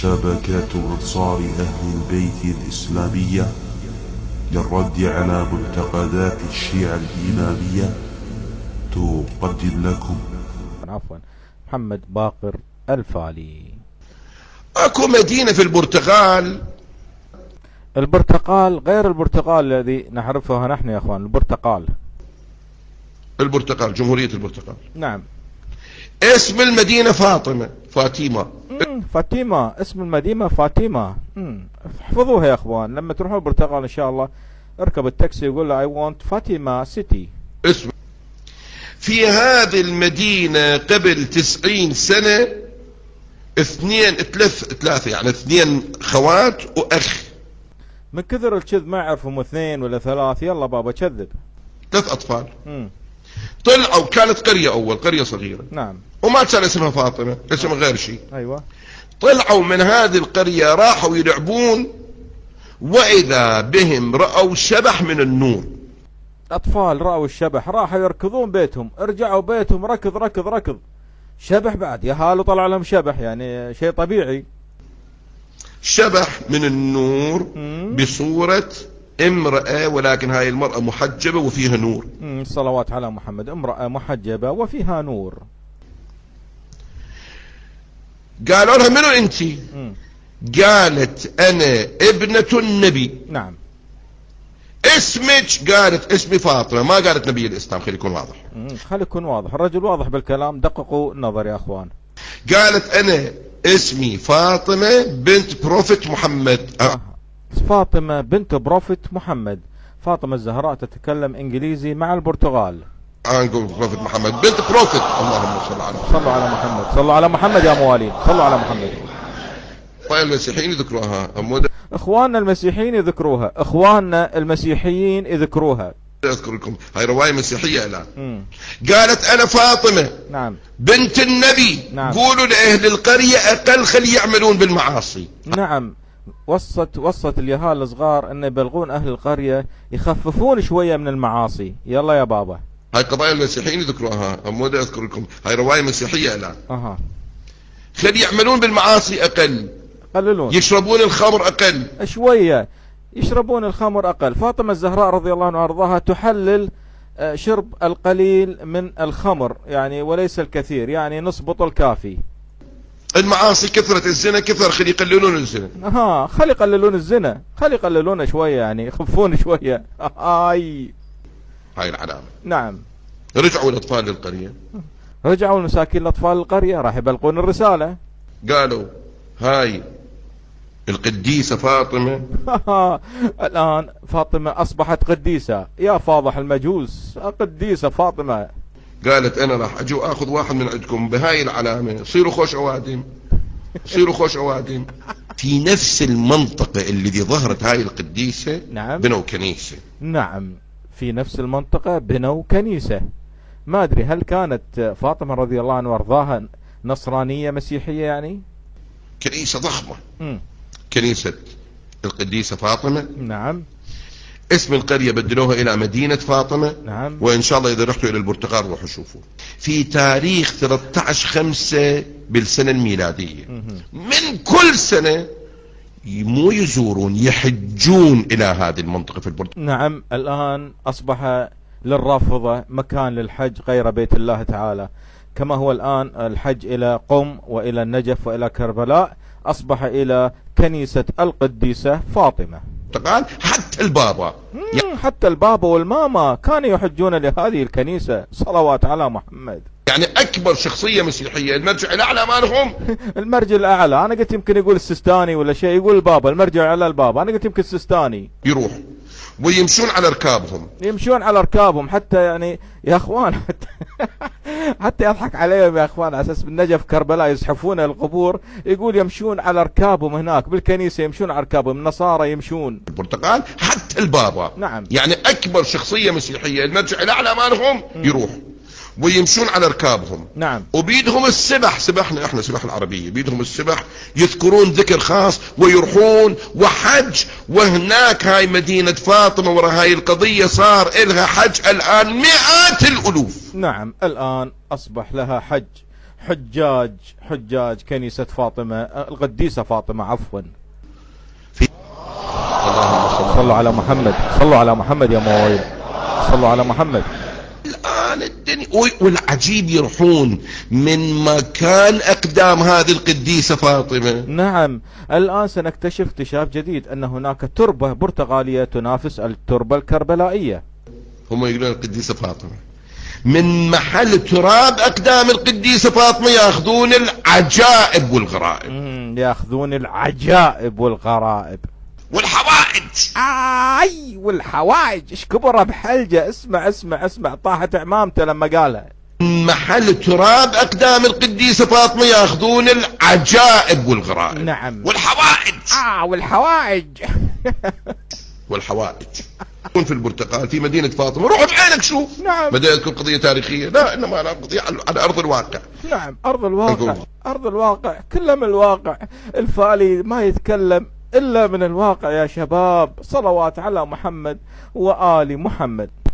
شبكة أنصار أهل البيت الإسلامية للرد على معتقدات الشيعة الإمامية تقدم لكم محمد باقر الفالي. اكو مدينة في البرتغال. البرتقال غير البرتقال الذي نعرفه نحن يا اخوان. البرتقال جمهورية البرتقال. نعم. اسم المدينة فاطمة. فاطمة اسم المدينة فاطمة. احفظوها يا اخوان، لما تروحوا البرتقال ان شاء الله اركب التاكسي ويقول له I want فاطمة سيتي. اسم في هذه المدينة قبل 90 سنة اثنين خوات واخ. من كثر الكذب ما يعرفهم اثنين ولا ثلاث. يلا بابا كذب. 3 اطفال. طلعوا، كانت قرية صغيرة. نعم. وما كان اسمها فاطمة، اسمها غير شيء. ايوه. طلعوا من هذه القرية راحوا يلعبون، واذا بهم رأوا شبح من النور. اطفال رأوا الشبح، راحوا يركضون بيتهم، رجعوا بيتهم ركض شبح بعد. يا هالو طلع لهم شبح، يعني شيء طبيعي. شبح من النور بصورة امرأة، ولكن هاي المرأة محجبة وفيها نور. صلوات على محمد. امرأة محجبة وفيها نور. قالوا لها منو انتي؟ قالت انا ابنة النبي. نعم. اسمك؟ قالت اسمي فاطمة، ما قالت نبي الاسلام. خلي يكون واضح. الرجل واضح بالكلام، دققوا النظر يا اخوان. قالت انا اسمي فاطمة بنت بروفيت محمد. فاطمة بنت بروفيت محمد. فاطمة الزهراء تتكلم انجليزي مع البرتغال. نقول بروفيت محمد بنت بروفيت. اللهم صل على محمد. صلوا على محمد، صلوا على محمد يا موالين، صلوا على محمد. طيب المسيحيين يذكروها. اخواننا المسيحيين يذكروها. اخواننا المسيحيين يذكروها. اذكر لكم هاي رواية مسيحية الان. قالت انا فاطمة. نعم. بنت النبي. نعم. قولوا لاهل القرية اقل خلي يعملون بالمعاصي. نعم. وصت اليهال الصغار ان يبلغون اهل القرية يخففون شوية من المعاصي. يلا يا بابا. هاي قضايا المسيحيين يذكروها. مو اذكر لكم هاي رواية مسيحية الان. خلي يعملون بالمعاصي اقل. قللون. يشربون الخمر اقل. شوية يشربون الخمر اقل. فاطمة الزهراء رضي الله عنها وارضاها تحلل شرب القليل من الخمر، يعني وليس الكثير، يعني نص بطل كافي. المعاصي كثرة، الزنا كثر، خلي يقللون الزنا. خلي يقللون الزنا، خلي يقللون شوية، يعني يخفون شوية. هاي العلامة. نعم. رجعوا الاطفال للقرية. رجعوا المساكين الاطفال القرية، راح يبلغون الرسالة. قالوا هاي القديسة فاطمة. الآن فاطمة أصبحت قديسة. يا فاضح المجوس، قديسة فاطمة. قالت أنا راح أجي وأخذ واحد من عندكم بهاي العلامة، صيروا خوش أوادم. في نفس المنطقة الذي ظهرت هاي القديسة. نعم. بنوا كنيسة. نعم، في نفس المنطقة بنوا كنيسة. ما أدري هل كانت فاطمة رضي الله عنها وارضاها نصرانية مسيحية يعني؟ كنيسة ضخمة. كنيسة القديسة فاطمة. نعم. اسم القرية بدلوها إلى مدينة فاطمة. نعم. وإن شاء الله إذا رحتوا إلى البرتقال روحوا شوفوا. في تاريخ 13/5 بالسنة الميلادية. من كل سنة مو يزورون، يحجون إلى هذه المنطقة في البرتقال. نعم. الآن أصبح للرافضة مكان للحج غير بيت الله تعالى، كما هو الآن الحج إلى قم وإلى النجف وإلى كربلاء، أصبح إلى كنيسة القديسة فاطمة. قال حتى البابا والماما كانوا يحجون لهذه الكنيسة. صلوات على محمد. يعني أكبر شخصية مسيحية المرجع الأعلى مالهم. المرجع الأعلى. أنا قلت يمكن يقول السستاني ولا شيء، يقول البابا، المرجع على البابا. أنا قلت يمكن السستاني. يروح ويمشون على ركابهم. حتى يعني يا اخوان حتى يضحك عليهم يا اخوان، على اساس بالنجف كربلاء يزحفون القبور، يقول يمشون على ركابهم هناك بالكنيسة، يمشون على ركابهم. النصارى يمشون. البرتقال حتى البابا. نعم. يعني اكبر شخصية مسيحية المرجع الاعلى مالهم يروح ويمشون على ركابهم. نعم. وبيدهم السبح، سبحنا احنا سبح العربية، بيدهم السبح، يذكرون ذكر خاص ويروحون وحج. وهناك هاي مدينة فاطمة ورا هاي القضية صار إلها حج الآن 100 الألوف. نعم. الآن أصبح لها حج. حجاج كنيسة فاطمة القديسة فاطمة عفوا. صلوا على محمد، صلوا على محمد يا موالي، صلوا على محمد. الآن الدنيا والعجيب يروحون من مكان أقدام هذه القديسة فاطمة. نعم، الآن سنكتشف اكتشاف جديد أن هناك تربة برتغالية تنافس التربة الكربلائية. هم يقولون القديسة فاطمة من محل تراب أقدام القديسة فاطمة يأخذون العجائب والغرائب. يأخذون العجائب والغرائب والحوائج. والحوائج ايش كبرها بحلجة. اسمع طاحت عمامته لما قالها. من محل تراب أقدام القديسة فاطمة يأخذون العجائب والغرائب. نعم. والحوائج. والحوائج والحوائج في البرتقال في مدينة فاطمة. روح بعينك شوف. نعم. بدأت تكون قضية تاريخية، لا إنما أنا قضية على أرض الواقع. نعم، أرض الواقع كله من الواقع. الفالي ما يتكلم إلا من الواقع يا شباب. صلوات على محمد وآل محمد.